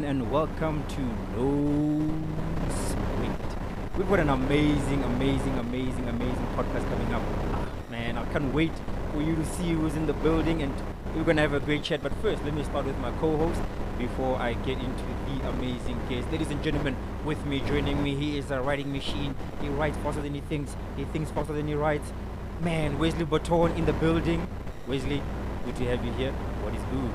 and welcome to NOSWEAT. We've got an amazing podcast coming up. Man, I can't wait for you to see who's in the building, and we're gonna have a great chat. But first, let me start with my co-host before I get into the amazing guest. Ladies and gentlemen, with me, joining me, he is a writing machine. He writes faster than he thinks faster than he writes. Man, Wesley Botton in the building. Wesley, good to have you here. What is good?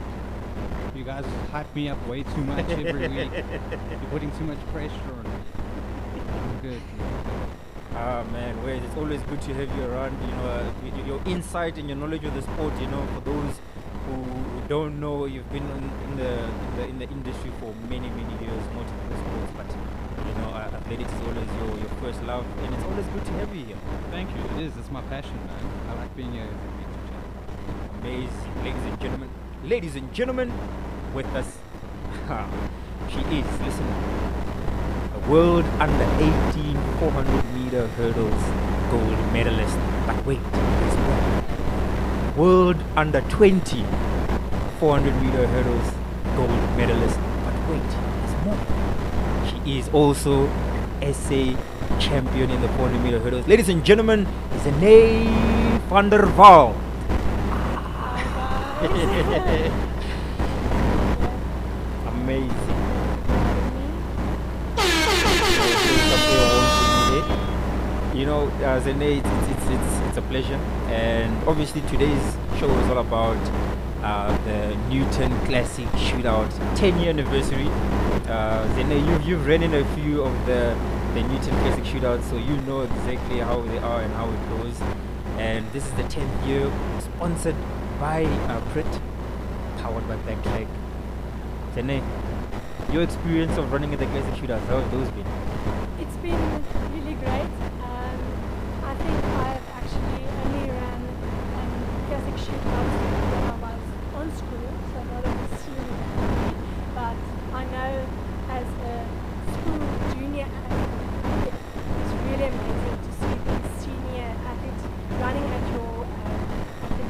You guys hype me up way too much every week. You're putting too much pressure on me. I'm good. Man, Wes, it's always good to have you around. You know, your insight and your knowledge of the sport. You know, for those who don't know, you've been in the industry for many years, multiple sports. But you know, athletics is always your first love, and it's always good to have you here. Thank you. It is. It's my passion, man. I like being here every week to chat. Amazing, ladies and gentlemen, with us, she is, listen, a world under 18 400-meter hurdles gold medalist. But wait, there's more. World under 20 400-meter hurdles gold medalist. But wait, there's more. She is also SA champion in the 400-meter hurdles. Ladies and gentlemen, Zeney van der Walt. Amazing. You know, Zeney, it's a pleasure, and obviously today's show is all about the Newton Classic Shootout 10-year anniversary. Zeney, you've ran in a few of the Newton Classic Shootouts, so you know exactly how they are and how it goes. And this is the 10th year, sponsored by Prit, powered by Backtrack. Zeney, your experience of running at the Classic Shootouts, how have those been? It's been really great. I think I've actually only ran Classic Shootouts when I was on school, so not as a senior athlete. But I know as a school junior athlete, it's really amazing to see these senior athletes running at the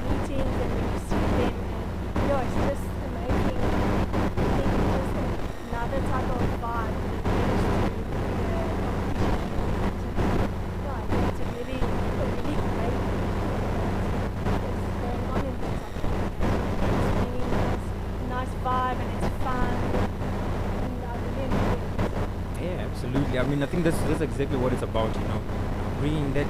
meetings, and when you see them, and it's just amazing. I think it's just another type of vibe that goes to the competition. It's a really great thing that's going on in this activity. It's bringing us a nice vibe, and it's fun, and I really enjoy it. Yeah, absolutely. I mean, I think that's exactly what it's about, you know, bringing that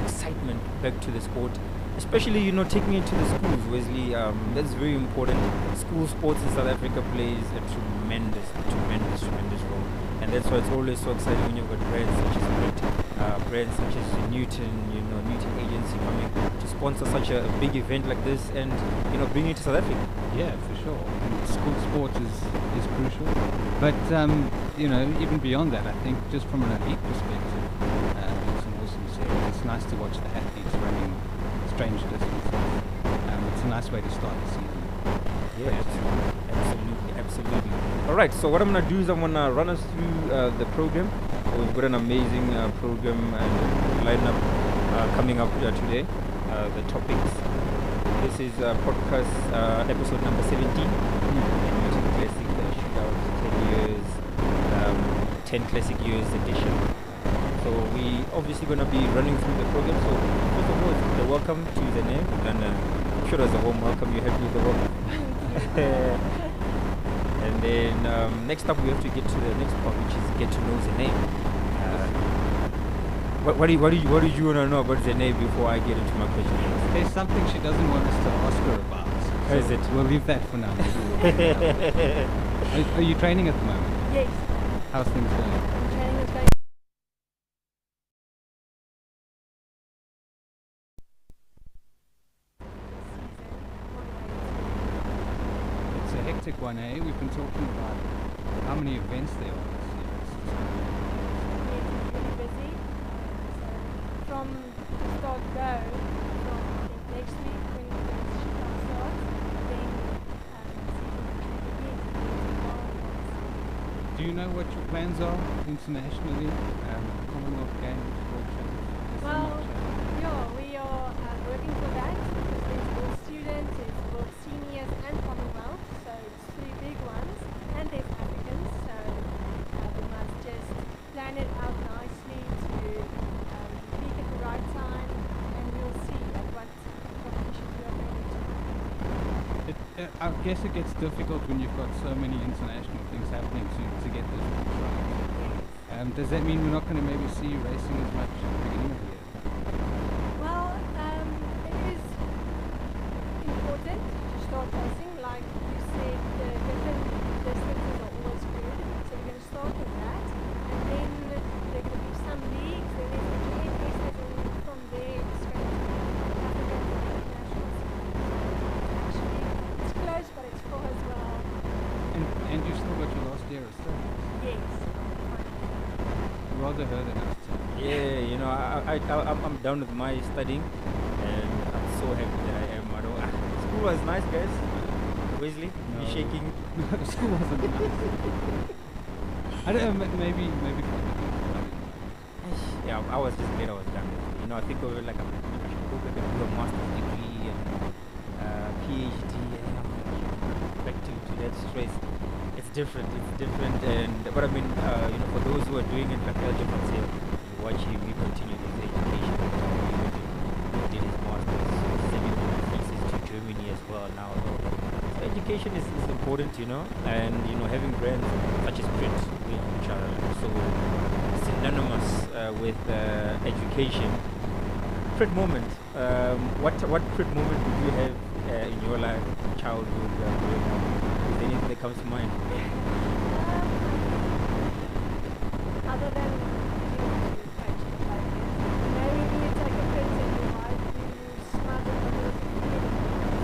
excitement back to the sport, especially, you know, taking it to the schools, Wesley. That's very important. School sports in South Africa plays a tremendous role, and that's why it's always so exciting when you've got brands such as brands such as Newton, you know, Newton Agency coming to sponsor such a big event like this, and you know, bring it to South Africa. Yeah, for sure. And school sport is crucial. But, you know, even beyond that, I think just from an elite perspective, it's an awesome series. It's nice to watch the athletes running strange distances. It's a nice way to start the season. Yeah, absolutely. All right, so what I'm going to do is I'm going to run us through the program. So we've got an amazing program and lineup coming up today. The topics. This is podcast episode number 17. Newton Classic Shootout 10 Classic Years edition. So we obviously going to be running through the program. So first of all, the welcome to the name, and I'm sure there's a warm welcome. You're happy with the welcome. And then next up we have to get to the next part, which is get to know the name. What did you want to know about the name before I get into my question? There's something she doesn't want us to ask her about. How is it? We'll leave that for now. Are you training at the moment? Yes, How's things going? training is going. It's a hectic one, eh? We've been talking about how many events there are this year. Yes, it's really busy. So from start go, from I think next week when the shootout starts, then season actually begins. Do you know what your plans are internationally? Commonwealth Games, World Championships? There's so Well, much, yeah, we are working for that because there's both students, there's both seniors and Commonwealth, so it's three big ones, and there's Africans. I guess it gets difficult when you've got so many international things happening to get this right. Does that mean we're not going to maybe see racing as much at the beginning of the year? Well, it is important to start racing. Like you said, the different distances are always good. So we're going to start with that. And then there are going to be some leagues, then there's the GA races, and from there it's going to be African international series. Actually, it's close, but it's far as well. And you still got your last year of studies? Yes. Rather her than us. Yeah, you know, I'm done with my studying, and I'm so happy that I am. School was nice, guys. Wesley, No. you shaking? The school wasn't nice. I don't know, maybe. Yeah, I was just glad I was done with it. You know, I think of it like I should go back and do a master's degree and PhD, and I'm like, back to that stress. It's different, but I mean, you know, for those who are doing it, like Elgin was here, you watch him, he continued his education, he did his master's, sending his thesis to Germany as well now. So education is important, you know, and, you know, having brands such as print, which are so synonymous with education. Print moment, what print moment did you have in your life, childhood, growing up? Is there anything that comes to mind? Other than maybe you take a print and you might smother a little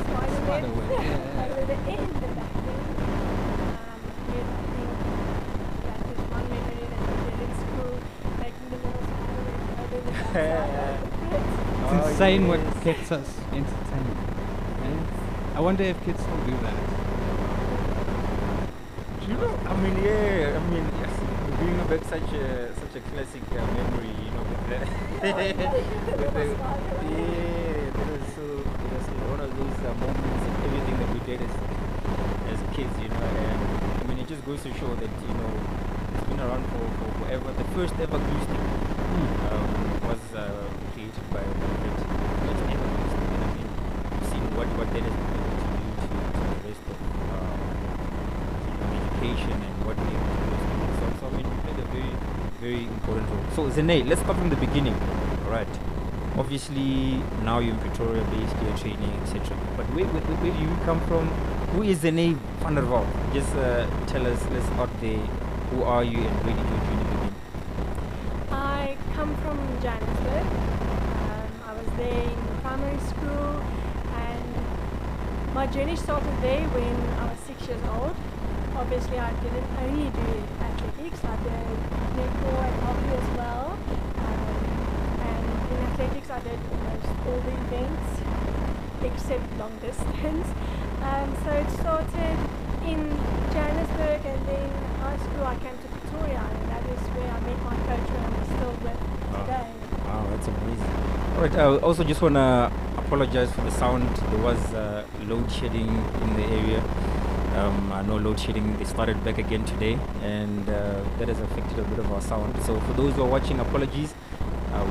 spider web over the end of that thing. I think that is one memory that we did in school, making the little spider web over the backside of the print. It's insane what gets us entertained. I wonder if kids still do that. You know, I mean, yes, bringing back such a classic memory, you know, with that. That was one of those moments and everything that we did as kids, you know, and I mean, it just goes to show that, you know, it's been around for forever. The first ever glue stick was created by a great ever glue stick, and I mean, you've seen what that has been able to do to the rest of education and what we have to do. So I mean, we played a very, very important role. So Zeney, let's start from the beginning. All right. Obviously, now you're in Pretoria based, you're training, etc. But where do you come from? Who is Zeney van der Walt? Just tell us, let's start there. Who are you and where did your journey begin? I come from Johannesburg. I was there in primary school, and my journey started there when I was 6 years old. Obviously, I didn't only do athletics, I did netball and hockey as well. And in athletics, I did almost all the events except long distance. So it started in Johannesburg, and then high school I came to Pretoria, and that is where I met my coach, where I'm still with today. Wow, that's amazing. All right, I also just want to apologize for the sound. There was load shedding in the area. I know load shedding, they started back again today, and that has affected a bit of our sound. So for those who are watching, apologies.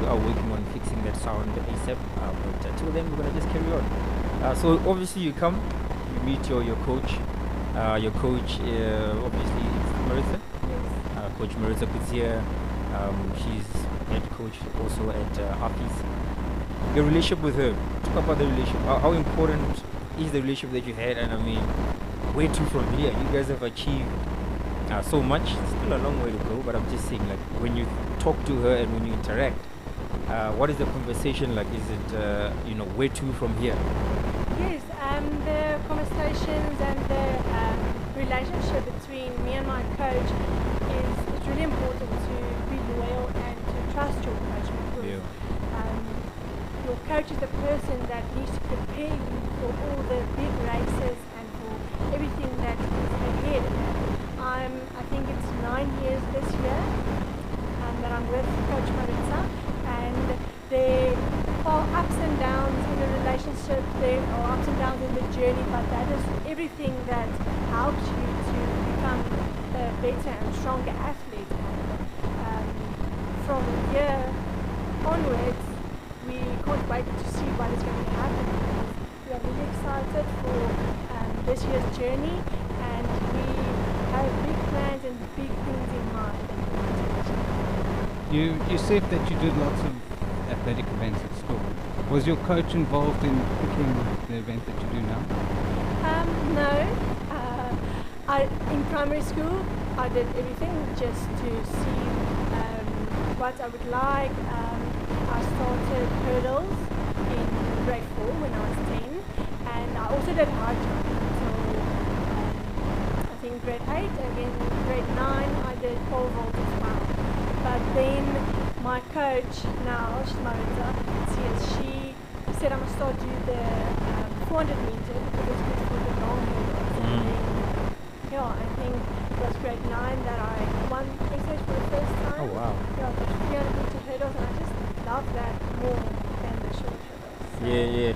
We are working on fixing that sound ASAP, but until then we're going to just carry on. So obviously you come, you meet your coach. Your coach obviously is Marissa. Yes. Coach Marissa Kuzia. She's head coach also at Apis. Your relationship with her, talk about the relationship. How important is the relationship that you had? And I mean, where to from here? You guys have achieved so much. Still a long way to go, but I'm just saying, like, when you talk to her and when you interact, what is the conversation like? Is it, where to from here? Yes, the conversations and the relationship between me and my coach is really important to be loyal and to trust your coach, because your coach is the person that needs to prepare you for all the big races and for everything that is ahead. I think it's 9 years this year that I'm with Coach Marissa, and there are ups and downs in the relationship, there are ups and downs in the journey, but that is everything that helps you to become a better and stronger athlete. And from here onwards, we can't wait to see what is going to happen. We are really excited for this year's journey, and we have big plans and big things in mind that we want to achieve. You said that you did lots of athletic events at school. Was your coach involved in picking the event that you do now? No. In primary school, I did everything just to see what I would like. I started hurdles in grade 4 when I was 10, and I also did high jump until I think grade 8, and then grade 9 I did pole vault as well. But then my coach now, she's Marita, she said I must start do the 400 meter because it's good for the long hurdles. And then, I think it was grade 9 that I won SH for the first time. Oh wow. Yeah, the 300 meter hurdles, and I just love that more than the short hurdles. So, Yeah.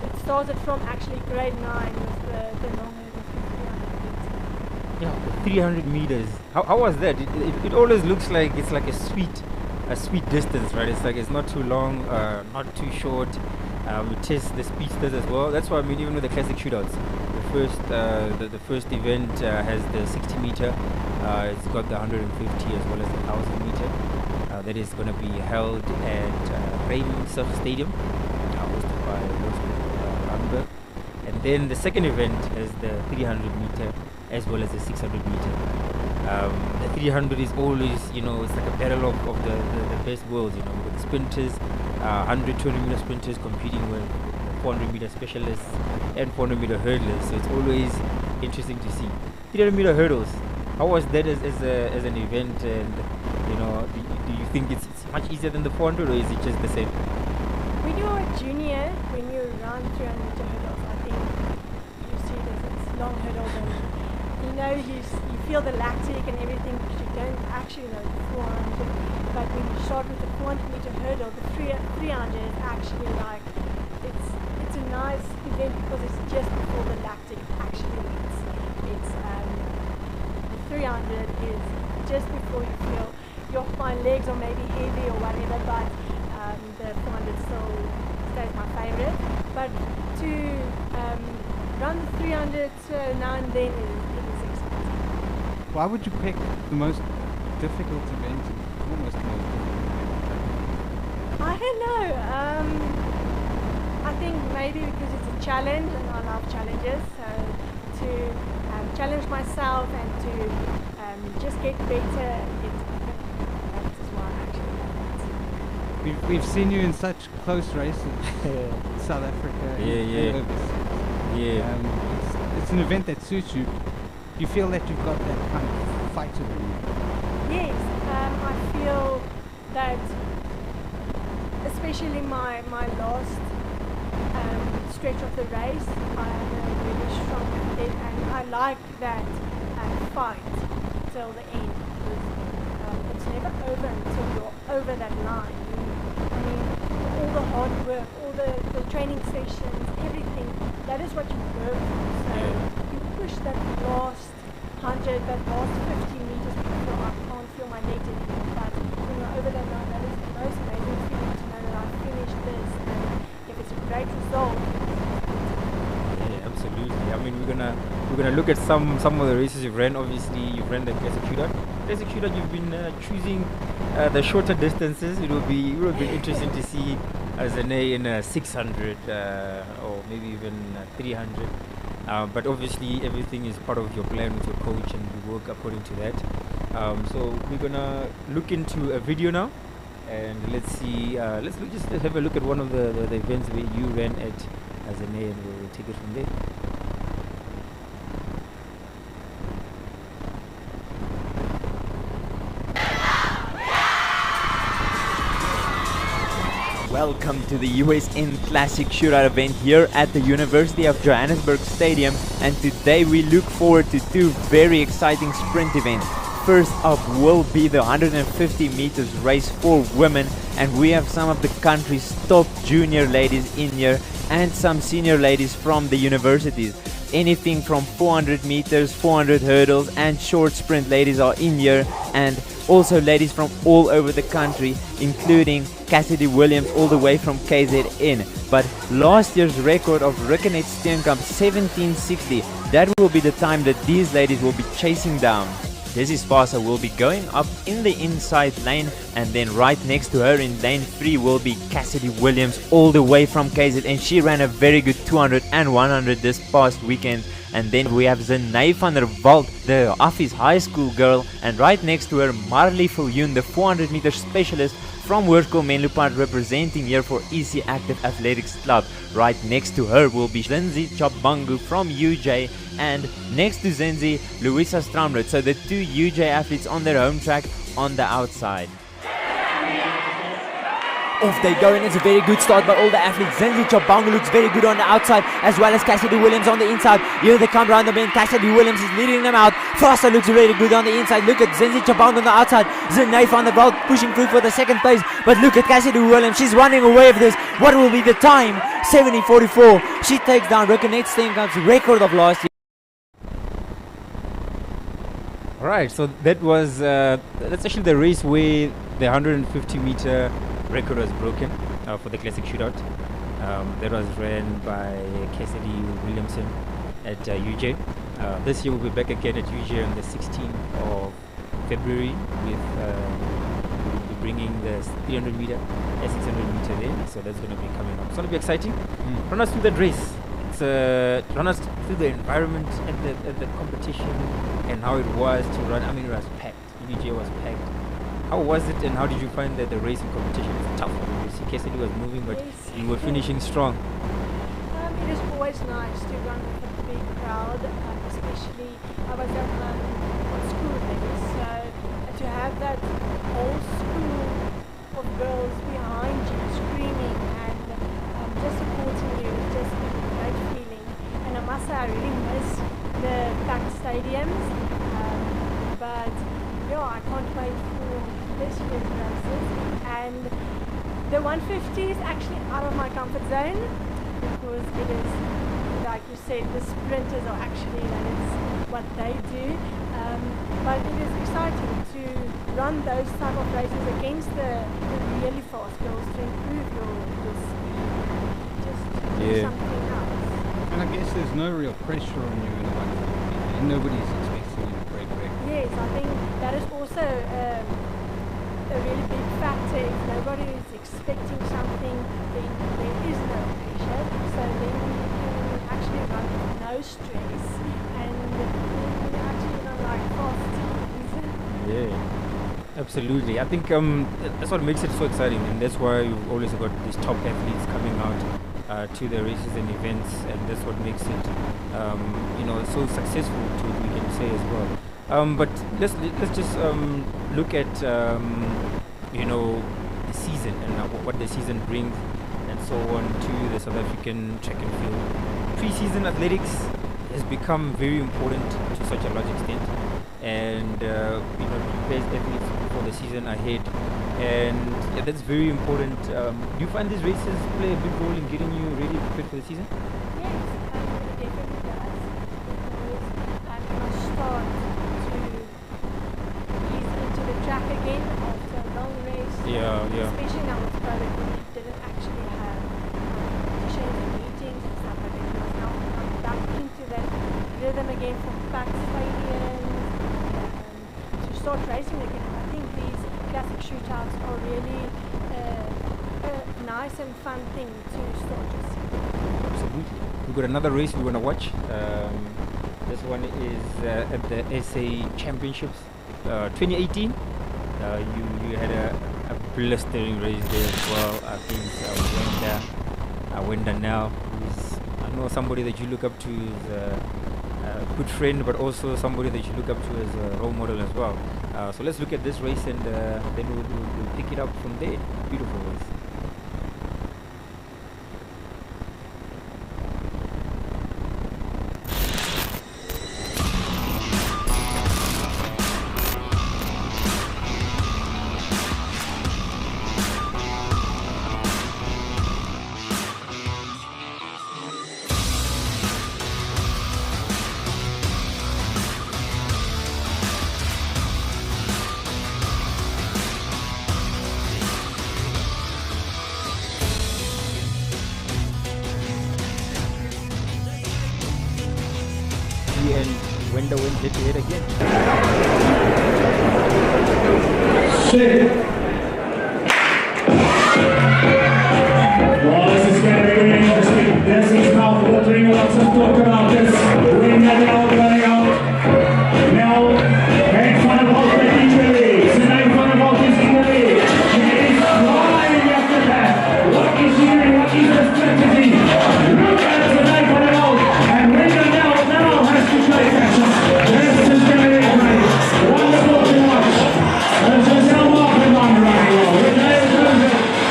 It started from actually grade 9 with the long hurdles, the 300 meters. Yeah, the 300 meters. How was that? It always looks like it's like a sweet distance, right? It's like it's not too long, not too short. We test the speedsters as well. That's why I mean, even with the classic shootouts, the first event has the 60 meter. It's got the 150 as well as the 1,000 meter. That is going to be held at Rain Surf Stadium, hosted by Ramakokobo. And then the second event is the 300 meter as well as the 600 meter. The 300 is always, it's like a battle of the best worlds, with the sprinters, 100, 200 meter sprinters competing with 400 meter specialists and 400 meter hurdlers. So it's always interesting to see. 300 meter hurdles, how was that as an event? And, do you think it's much easier than the 400, or is it just the same? When you're a junior, when you run 300 meter hurdles, I think you see it's long hurdles, and you feel the lactic and everything, because you don't actually know the 400. But when you start with the 400 meter hurdle, the 300 is actually like it's a nice event because it's just before the lactic actually hits. It's the 300 is just before you feel my legs are maybe heavy or whatever, but the 400 still stays my favorite. But to run the 300 now and then is exciting. Why would you pick the most difficult event? Almost the most difficult event? I don't know. I think maybe because it's a challenge and I love challenges. So to challenge myself and to just get better, that's why I actually love it. We've seen you in such close races, South Africa. And overseas. It's an event that suits you. You feel that you've got that kind of fighter in you. Yes, I feel that, especially my last stretch of the race, I am a really strong athlete, and I like that fight till the end. It's never over until you're over that line. All the hard work, all the training sessions, everything, that is what you work for. So you push that last 100, that last 50 meters before I can't feel my legs anymore. But when you're over that line, that is the most amazing feeling to know that I finished this. And if it's a great result. Yeah, absolutely. I mean, we're gonna look at some of the races you've ran. Obviously, you've ran the classic shootout. Classic shootout, you've been choosing the shorter distances. It would be interesting to see Zeney in a 600 or maybe even 300. But obviously, everything is part of your plan with your coach, and you work according to that. So we're gonna look into a video now, and let's see. Let's have a look at one of the events where you ran at Zeney, and we'll take it from there. Welcome to the USN Classic Shootout event here at the University of Johannesburg Stadium, and today we look forward to two very exciting sprint events. First up will be the 150 meters race for women, and we have some of the country's top junior ladies in here and some senior ladies from the universities. anything from 400 meters, 400 hurdles and short sprint ladies are in here, and also ladies from all over the country, including Cassidy Williams all the way from KZN. But last year's record of Rickenet Steenkamp, 1760, that will be the time that these ladies will be chasing down. Desi Spasa will be going up in the inside lane, and then right next to her in lane 3 will be Cassidy Williams all the way from KZN. She ran a very good 200 and 100 this past weekend. And then we have Zeney van der Walt, the Office High School girl, and right next to her Marley Viljoen, the 400 meter specialist from Hoërskool Menlopard, representing here for EC Active Athletics Club. Right next to her will be Zinzi Chabangu from UJ, and next to Zinzi, Louisa Stramrud. So the two UJ athletes on their home track on the outside. Off they go, and it's a very good start by all the athletes. Zenzi Chabangu looks very good on the outside, as well as Cassidy Williams on the inside. Here they come round the bend. Cassidy Williams is leading them out. Foster looks really good on the inside. Look at Zenzi Chabangu on the outside. Zeney van der Walt pushing through for the second place. But look at Cassidy Williams. She's running away with this. What will be the time? 70:44. She takes down Rickenet Steenkamp's record of last year. Alright, so that was that's actually the race where the 150 meter record was broken for the classic shootout. That was ran by Cassidy Williamson at UJ. This year we'll be back again at UJ on the 16th of February with we'll be bringing the 300 meter and 600 meter there, so that's going to be coming up. It's going to be exciting. Run us through that race. It's run us through the environment and the competition and how it was to run. I mean, it was packed. UJ was packed. How was it, and how did you find that the racing competition was tough? You see, Cassidy was moving, but you were finishing strong. It is always nice to run with a big crowd, especially I was on school days, so to have that whole school of girls behind you screaming and just supporting you is just a great feeling. And I must say I really miss the packed stadiums, but yeah, I can't wait for this year's races. And the 150 is actually out of my comfort zone because it is, like you said, the sprinters are actually, that is what they do. But it is exciting to run those type of races against the really fast girls to improve your speed. Just do something else. And I guess there's no real pressure on you in the 150, and nobody's expecting you to break records. Yes, I think that is also a really big factor. If nobody is expecting something, then there is no pressure. So then you can actually run with no stress, and you actually run like fast teams. Yeah, absolutely. I think that's what makes it so exciting, and that's why you've always got these top athletes coming out to the races and events, and that's what makes it so successful, we can say as well. But let's just look at the season and what the season brings and so on to the South African track and field. Pre-season athletics has become very important to such a large extent, and prepares athletes for the season ahead, and that's very important. Do you find these races play a big role in getting you ready prepared for the season? Yes, it definitely does, because when I start to ease into the track again after a long race, especially now with COVID, when we didn't actually have competitions and meetings and stuff like that. Now I'm back into that rhythm again from packed stadiums to start racing again. I think these classic shootouts are really a nice and fun thing to start your season. Absolutely. We've got another race we want to watch. This one is at the SA Championships 2018. You had a blistering race there as well. I think Wenda now, I know somebody that you look up to is a good friend, but also somebody that you look up to as a role model as well. So let's look at this race, and then we'll pick it up from there. Beautiful race. Wenda went head to head again. Well, this is going to be really interesting. This is mouth-watering, lots of talk about this. Wenda now running out. Now, in front of Walt in the lead. Zeney in front of Walt is in the lead. She is flying after that. What is she doing? What is her strategy? Look at Zeney in front of Walt. And Wenda now has to show action. This is going to be great. Wonderful to watch. There's just no walking on running well.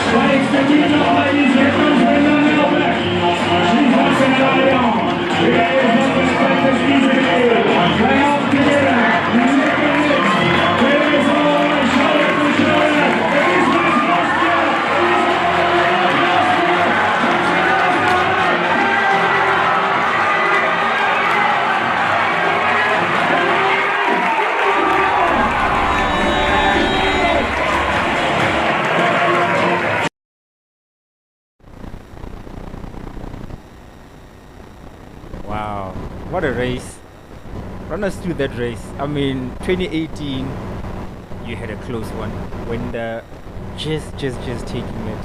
But it's the team of ladies. Here comes Wenda now back. She's passing it all down. Here is what the practice easy to do. Play out together. Here is all shoulder to shoulder. It is Wow, what a race. Run us through that race. I mean, 2018, you had a close one. Wenda just taking it.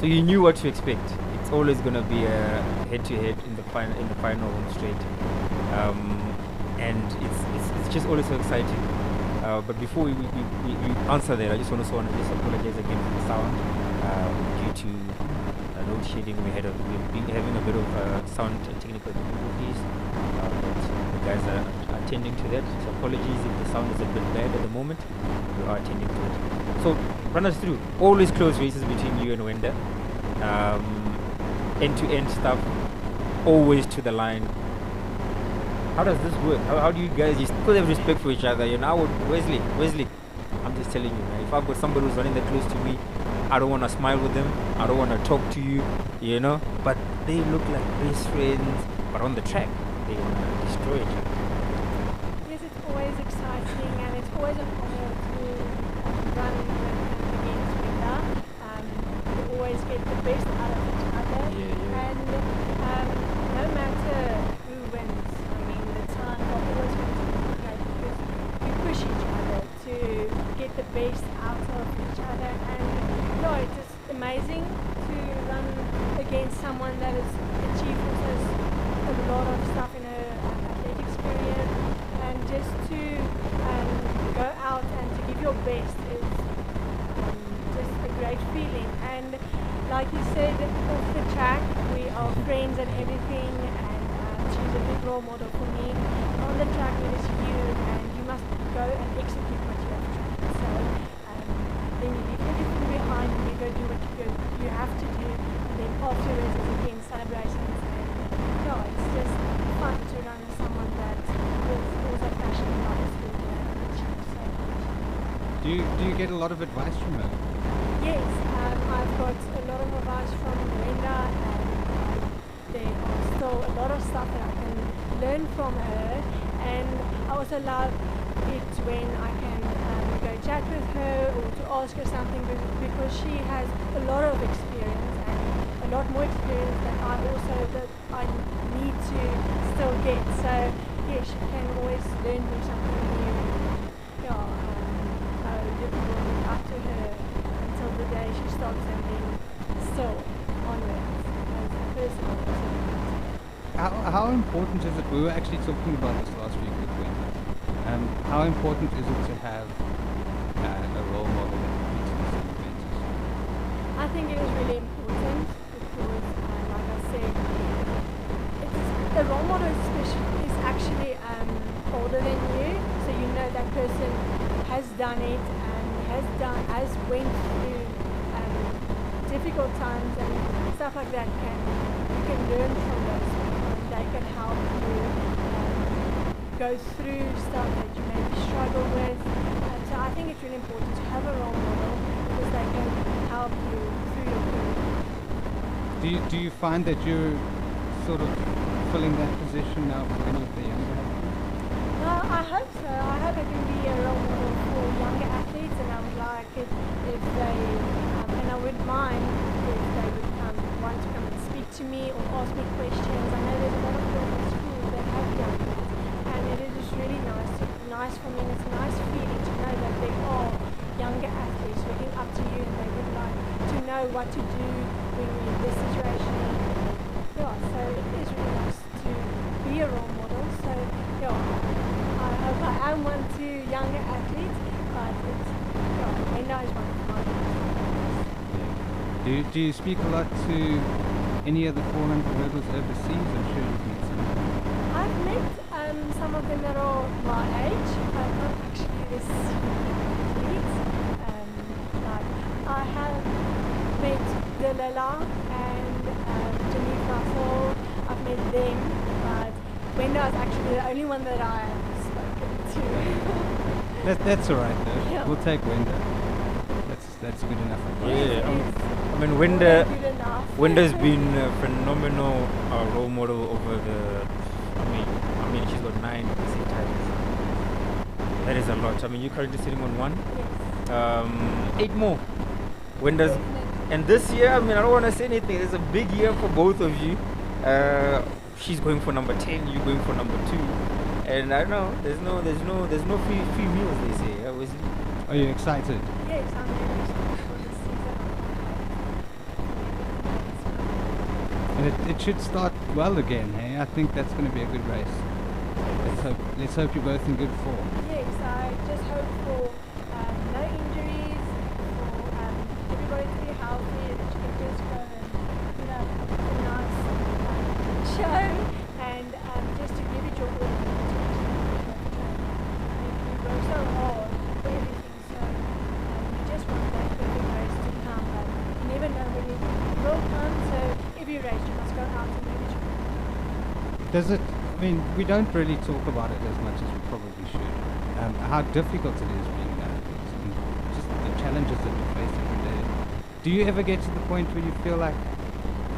So you knew what to expect. It's always going to be a head-to-head in the final home straight. And it's just always so exciting. But before we answer that, I just want to apologize again for the sound. Due to load shedding, we've been having a bit of sound and technical difficulties. But the guys are attending to that. So apologies if the sound is a bit bad at the moment. We are attending to it. So run us through. Always close races between you and Wenda. End-to-end stuff. Always to the line. How does this work? How do you guys just have respect for each other? You know, Wesley, I'm just telling you, man, if I've got somebody who's running that close to me, I don't want to smile with them, I don't want to talk to you, you know, but they look like best friends, but on the track, they want to destroy each other. Yes, it's always exciting and it's always an honor to run against Wenda. We always get the best out of each other. And no matter who wins, I mean, the time always wins great because we push each other to get the best out of each other. And no, it's just amazing to run against someone that has achieved a lot of stuff in her athletics career, and just to go out and to give your best is just a great feeling. And like you said, off the track we are friends and everything, and she's a big role model for me. On the track it is you, and you must go and execute what you have trained. So then you leave everything behind and you go do what you have to do, and then afterwards it's again celebrations. And no, it's just fun to run with someone that is also passionate about the sport and achieves so much. Do you get a lot of advice from her? Yes, I've got a lot of advice from Wenda, and there are still a lot of stuff that I can learn from her, and I also love it when I can go chat with her or to ask her something, because she has a lot of experience and a lot more experience than I need to still get. So yeah, she can always learn me something new. Yeah, I will look up to her until the day she stops, and then still onwards as a person. How important is it? We were actually talking about this last week with Wenda. How important is it to have a role model that competes in the same events? I think it is really important because, like I said, a role model is actually older than you, so you know that person has done it and has went through difficult times and stuff like that. You can learn from those people, and they can help you go through stuff that you maybe struggle with. So I think it's really important to have a role model because they can help you through your career. Do you find that you're sort of filling that position now for any of the younger athletes? I hope so. I hope I can be a role model for younger athletes, and I would like it if they, and I wouldn't mind if they would want to come and speak to me or ask me questions. I know there's a lot of people at school that have young kids, and it is nice for me, and it's a nice feeling to know that there are younger athletes looking up to you, and they would like to know what to do when you're in this situation. Yeah, so it is really nice to be a role model. So yeah, I hope I am one to younger athletes, but it's, yeah, Themba is one of my favorites. Do you speak a lot to any of the 400 hurdles overseas? I'm sure you've met some of them. I've met some of them that are my age, but not actually the senior athletes. Like I have met Delilah and Denise Russell. I've met them, but Themba is actually the only one that I have spoken to. That's all right though. Yeah. We'll take Themba. That's good enough. Yeah, I mean, Good enough. Themba's been a phenomenal role model over the. I mean, she's got 9 PCA titles. That is a lot. I mean, you're currently sitting on 1. Yes. 8 more. Themba's, and this year, I mean, I don't want to say anything. It's a big year for both of you. She's going for number 10. You're going for number 2. And I don't know. There's no free meals. They say. Wesley. Are you excited? Yes, I'm very excited for this season. And it should start well again, hey? I think that's going to be a good race. Let's hope you're both in good form. Yes, I just hope for no injuries, for everybody to be healthy, that you can just go and have a nice show, and just to give it your all. You work so hard for everything, so you just want that perfect race to come, but you never know when it will come, so every race you must go out and give it your all. Does it? I mean, we don't really talk about it as much as we probably should. How difficult it is being an athlete, and just the challenges that you face every day. Do you ever get to the point where you feel like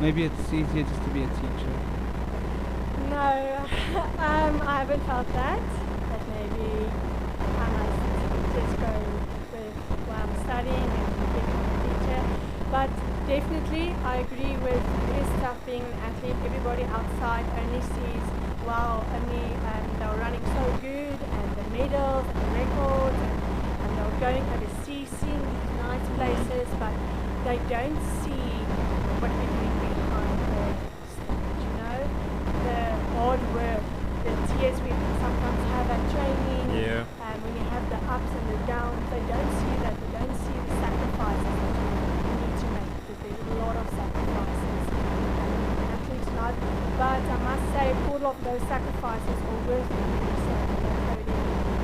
maybe it's easier just to be a teacher? No, I haven't felt that. That maybe I must just go with what I'm studying and become a teacher. But definitely, I agree with it is tough being an athlete. Everybody outside only sees, wow, only they're running so good, and the medals and the records, and they're going overseas, seeing these nice places, but they don't see what we're doing behind the stage, you know? The hard work, the tears we sometimes have at training, and when you have the ups and the downs, they don't see that, they don't see the sacrifices that you need to make, because there's a lot of sacrifices in athletes' life. But I must say, all of those sacrifices are worth it, so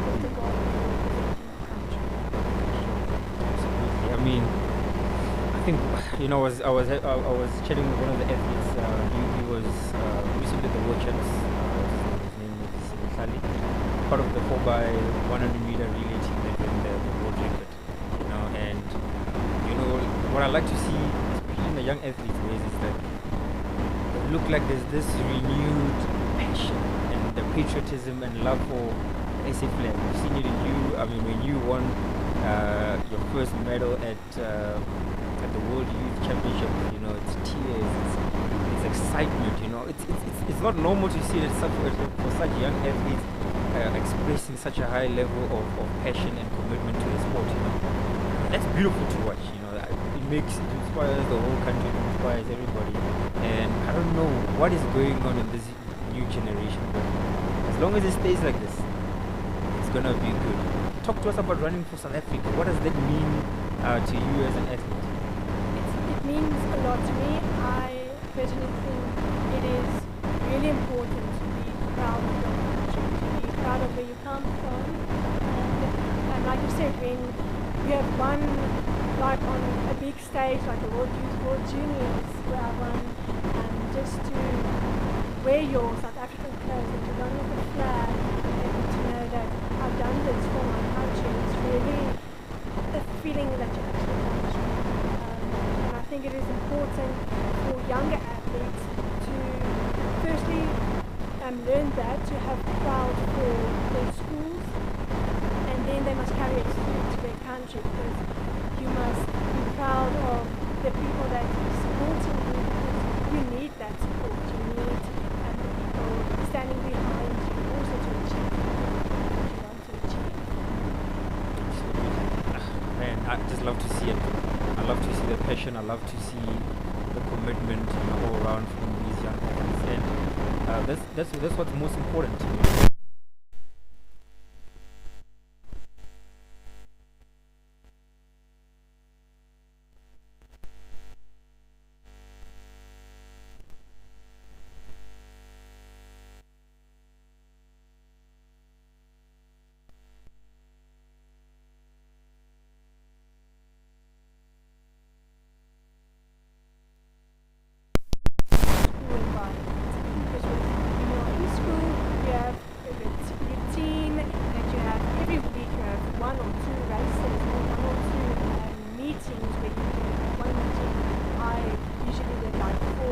with the goal of representing the country. Absolutely. I mean, I think I was chatting with one of the athletes. He was recently the world champs. His name is Conley, part of the 4x100 meter relay team that won the world record. And what I like to see, especially in the young athletes, is that they look like there's this renewed passion and the patriotism and love for SA flag. We've seen it in you. I mean, when you won your first medal at the World Youth Championship, it's tears, it's excitement. It's not normal to see that for such young athletes expressing such a high level of passion and commitment to the sport. That's beautiful to watch. It inspires the whole country, it inspires everybody. And I don't know what is going on in this new generation, but as long as it stays like this, it's gonna be good. Talk to us about running for South Africa. What does that mean to you as an athlete? It means a lot to me. I personally think it is really important to be proud of your country, to be proud of where you come from. And like you said, when you have won like on a big stage like the World Youth, World Juniors, where I won, just to wear your South African clothes and to run with the flag and to know that I've done this for my country, it's really a feeling that you actually done. And I think it is important for younger athletes to firstly learn that, to have proud for their schools, and then they must carry it through to their country, because you must be proud of the people that are supporting you, because you need that support. You need people standing behind you also to achieve what you want to achieve. see the commitment all around from these young athletes, and that's what's most important. School environment. Because when you're in school, you have a routine that you have every week. You have one or two races or one or two meetings where you do one meeting. I usually did like 4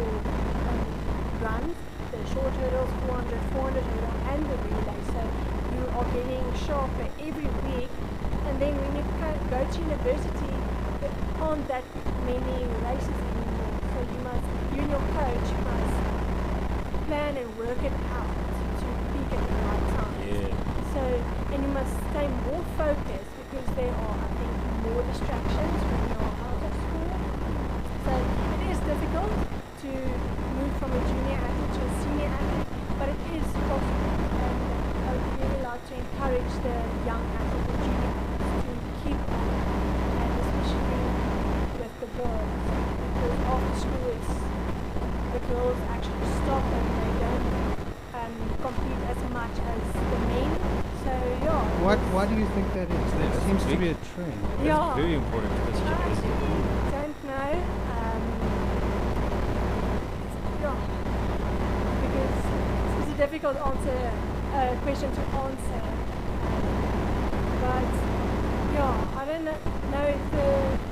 runs, the short hurdles, 400 hurdle, and the relay. So you are getting sharper every week. And then when you go to university, there aren't that many races anymore. So you and your coach must plan and work it out to peak at the right time. Yeah. So, and you must stay more focused because there are, I think, more distractions when you're out of school. So it is difficult to move from a junior athlete to a senior athlete, but it is possible. And I would really like to encourage the young athletes, the junior athletes, to keep on, and especially with the girls, because after school the girls actually stop and they don't compete as much as the men. So yeah. Why do you think that is? There That's seems to big. be a trend. That's Yeah. a very important question. I Wesley. actually don't know. Yeah, because it's a difficult question to answer. But yeah, I don't know if the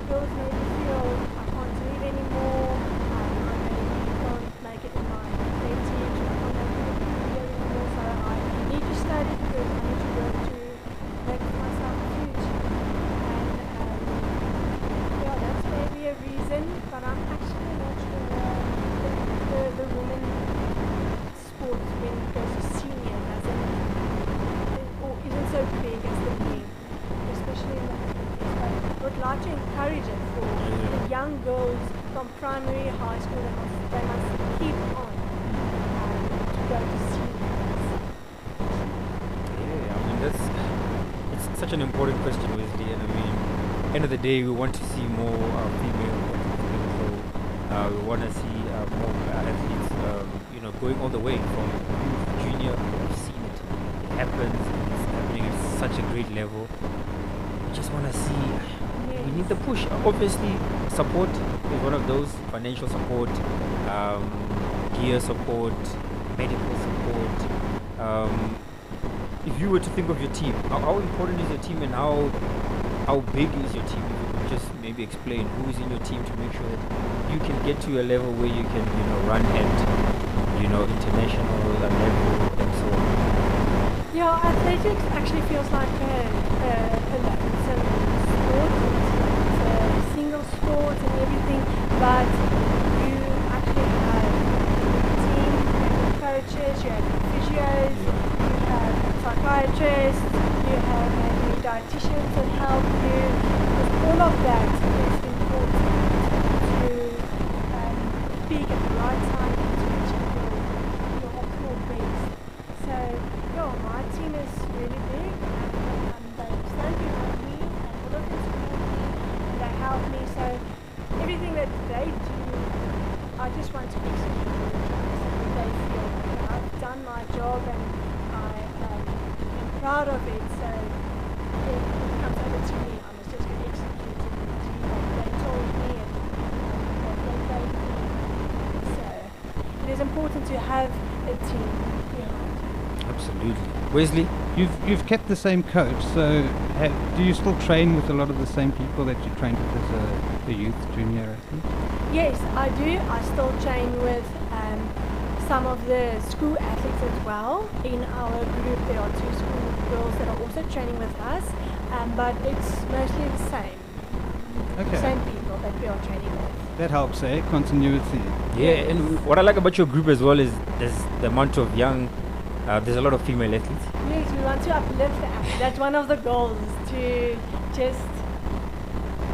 girls maybe feel I can't do it anymore. I maybe can't make it in my grade team. I can't make it in the year anymore. So I need to study because I need to work to make myself a future. And yeah, that's maybe a reason, but I'm actually not sure the women sport when it goes to senior isn't so big as the men, especially in the Philippines. But I would like to encourage it for the young girls from primary, high school, they must keep on to go to seniors. Yeah, I mean it's such an important question, Wesley, and I mean, end of the day, we want to see more female athletes. So we want to see more athletes, going all the way from junior. We've seen it. It happens. It's happening at such a great level. We just want to see. We need the push. Obviously, support is one of those. Financial support, gear support, medical support. If you were to think of your team, how important is your team, and how big is your team? If you could just maybe explain who is in your team to make sure that you can get to a level where you can, run at, international level and so on. Yeah, athletics actually feels like a sport. It's a single sport and everything, but you actually have a team, you have coaches, you have physios, you have psychiatrists, you have maybe dietitians that help you. Because all of that is important to peak at the right time and to achieve your optimal best. So, yeah, my team is really big, and they stand behind me, and all of them support me, and they help me. So everything that they do, I just want to execute it, so that they feel that I've done my job and I am proud of it. So if it comes over to me, I must just go execute it and do what they told me and what they gave me. So it is important to have a team behind you. Absolutely. Wesley? You've kept the same coach, so do you still train with a lot of the same people that you trained with as a youth junior athlete? Yes, I do. I still train with some of the school athletes as well. In our group, there are 2 school girls that are also training with us, but it's mostly the same. Okay. Same people that we are training with. That helps, continuity. Yeah, and what I like about your group as well is there's the amount of young, there's a lot of female athletes. Yes, we want to uplift the athlete. That's one of the goals, to just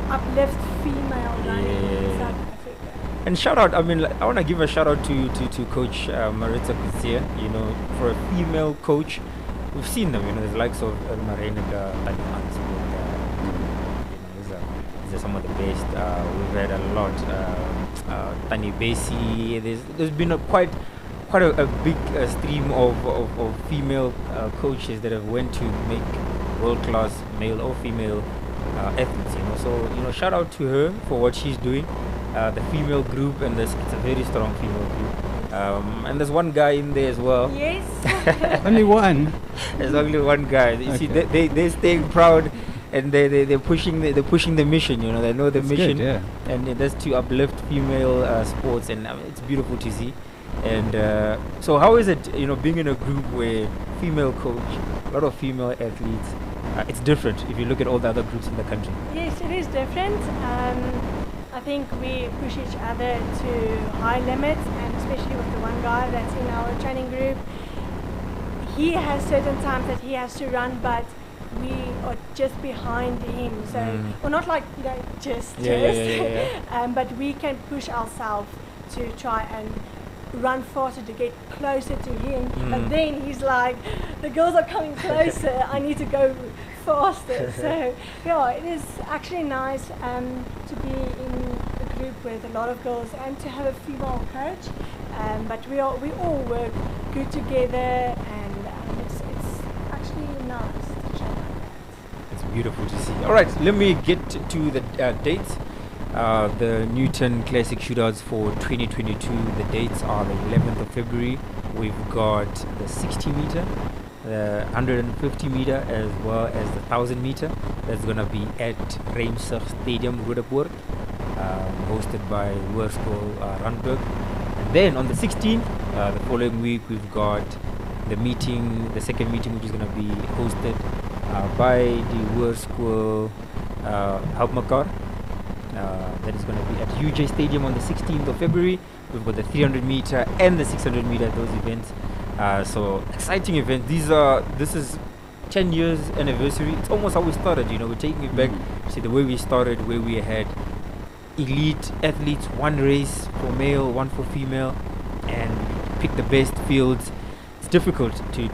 uplift female running in South Africa. And shout out, I mean, like, I want to give a shout out to Coach Maritza Kuzia, you know, for a female coach. We've seen them, you know, the likes of Marenega, these are some of the best. We've had a lot. Tani Besi, there's been quite a big stream of female coaches that have went to make world-class male or female athletes, you know. So, you know, shout out to her for what she's doing. The female group, and it's a very strong female group. And there's one guy in there as well. Yes. Only one. There's only one guy. You see, they're staying proud, and they're pushing the mission. You know, they know the That's mission, good, yeah. and that's to uplift female sports, and it's beautiful to see. And so, how is it, you know, being in a group where female coach, a lot of female athletes? It's different if you look at all the other groups in the country. Yes, it is different. I think we push each other to high limits, and especially with the one guy that's in our training group, he has certain times that he has to run, but we are just behind him. So we're not like, you know, just. But we can push ourselves to try and run faster to get closer to him. But then he's like, the girls are coming closer, I need to go faster. So yeah, it is actually nice to be in a group with a lot of girls and to have a female coach. But we all work good together, and it's actually nice to try like that. It's beautiful to see. All right, let me get to the dates. The Newton Classic Shootouts for 2022. The dates are the 11th of February. We've got the 60 meter, the 150 meter, as well as the 1000 meter. That's going to be at Reimsig Stadium, Roodepoort, hosted by Hoërskool Randburg. And then on the 16th, the following week, we've got the second meeting, which is going to be hosted by the Hoërskool Help Mekaar. That is going to be at UJ Stadium on the 16th of February. We've got the 300 meter and the 600 meter at those events. So exciting event. This is 10 years anniversary. It's almost how we started, you know. We're taking it back to the way we started, where we had elite athletes, one race for male, one for female, and pick the best fields. It's difficult to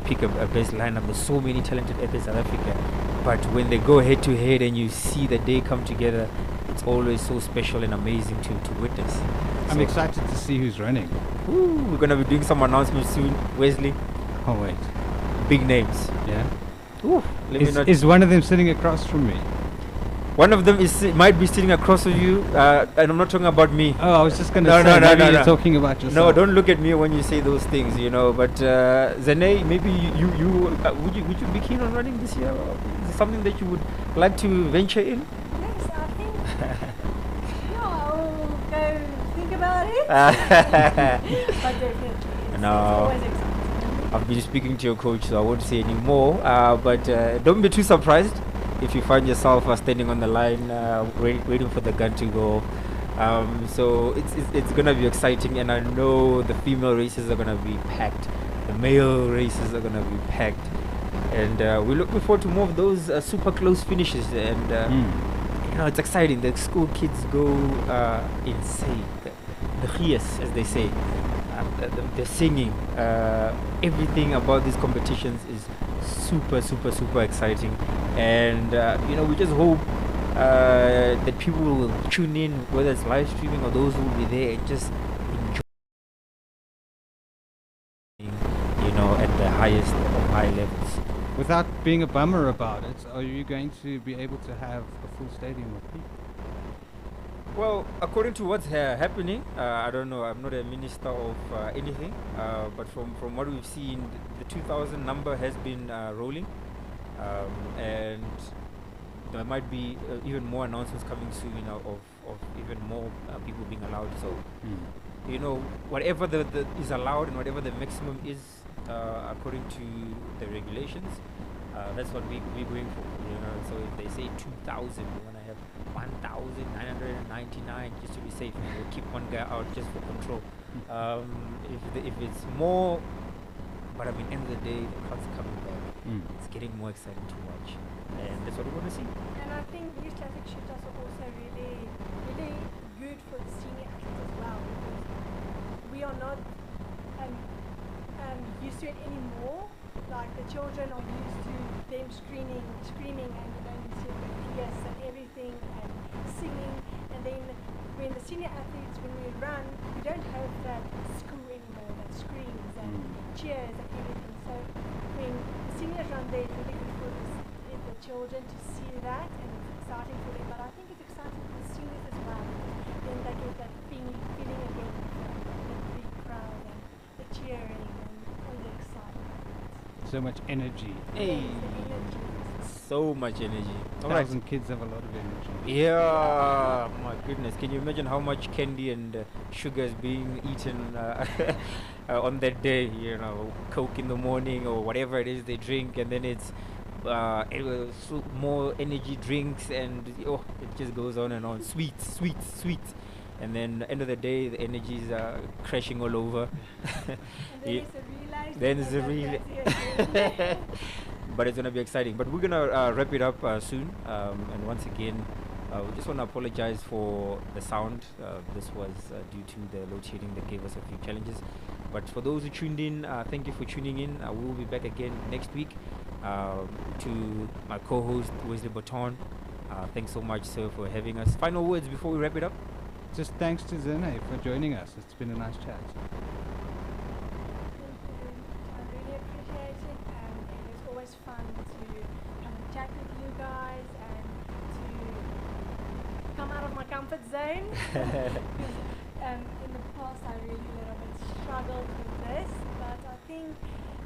pick a best lineup. There's so many talented athletes in South Africa, but when they go head to head and you see that they come together, it's always so special and amazing to witness. I'm excited to see who's running. We're going to be doing some announcements soon. Wesley, Oh wait, big names. yeah. Is Is one of them sitting across from me? one of them might be sitting across of you, and I'm not talking about me. Oh, I was just going to No, say, no, maybe no, you're no. talking about yourself. No, don't look at me when you say those things, you know. But Zeney, maybe you would you be keen on running this year? Or is it something that you would like to venture in? Yes, I think. I'll go think about it. But definitely, it's No. always exciting. I've been speaking to your coach, so I won't say any more. But don't be too surprised if you find yourself standing on the line, waiting for the gun to go. So it's gonna be exciting, and I know the female races are gonna be packed. The male races are gonna be packed, and we're looking forward to more of those super close finishes. And you know, it's exciting. The school kids go insane. The Gies, as they say. The singing, everything about these competitions is super exciting, and you know, we just hope that people will tune in, whether it's live streaming or those who will be there, and just enjoy, you know, at the highest of high levels. Without being a bummer about it, are you going to be able to have a full stadium of people? Well, according to what's happening, I don't know. I'm not a minister of anything, but from what we've seen, the 2,000 number has been rolling, and there might be even more announcements coming soon, you know, of even more people being allowed. So, you know, whatever the is allowed and whatever the maximum is according to the regulations, that's what we're going for. You know, so if they say 2,000, we want to have 1,999 just to be safe. We'll keep one guy out just for control. If it's more, but I mean, end of the day, the crowd's coming back. It's getting more exciting to watch, and that's what we want to see. And I think these classic shootouts are also really good for the senior athletes. to it anymore. Like the children are used to them screaming, and you don't see the yes and everything and singing. And then when the senior athletes, when we run, we don't have that school anymore, that screams and cheers and everything. So when the seniors run there, it's really good for the children to see that, and it's exciting for them. But I think it's exciting for the seniors as well, because then they get that feeling again, the big crowd and the cheering and all the excitement. So much energy. Hey. Yes, the energy. So much energy. All right. 1,000 kids have a lot of energy. Yeah, my goodness. Can you imagine how much candy and sugar is being eaten on that day? You know, Coke in the morning or whatever it is they drink, and then it's more energy drinks, and it just goes on and on. Sweet. And then end of the day, the energy is crashing all over. And then Then it's it's a a relay. realize. But it's gonna be exciting. But we're gonna wrap it up soon. And once again, we just want to apologize for the sound. This was due to the load shedding that gave us a few challenges. But for those who tuned in, thank you for tuning in. We will be back again next week. To my co-host Wesley Botton, thanks so much, sir, for having us. Final words before we wrap it up. Just thanks to Zeney for joining us. It's been a nice chat. I really appreciate it, and it's always fun to come and chat with you guys and to come out of my comfort zone. Because in the past I really a little bit struggled with this, but I think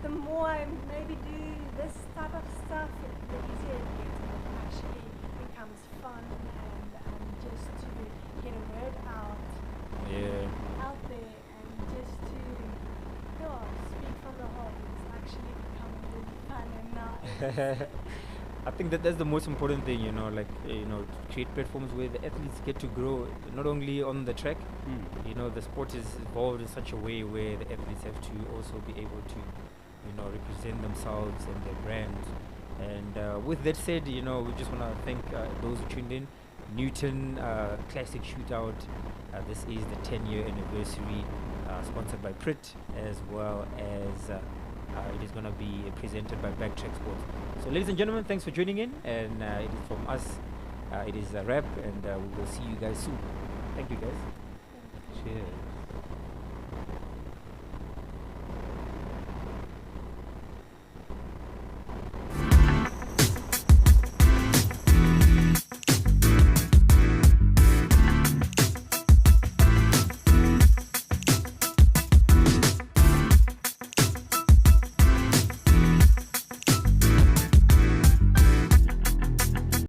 the more I maybe do this type of stuff, the easier it gets. It actually becomes fun, and just to get a word out there, and just to speak from the heart. It's actually becoming really fun and nice. I think that's the most important thing, to create platforms where the athletes get to grow, not only on the track. The sport is evolved in such a way where the athletes have to also be able to represent themselves and their brand. And with that said, we just want to thank those who tuned in. Newton Classic Shootout. This is the 10-year anniversary, sponsored by Prit, as well as it is going to be presented by Backtrack Sports. So, ladies and gentlemen, thanks for joining in. And it is from us. It is a wrap, and we will see you guys soon. Thank you, guys.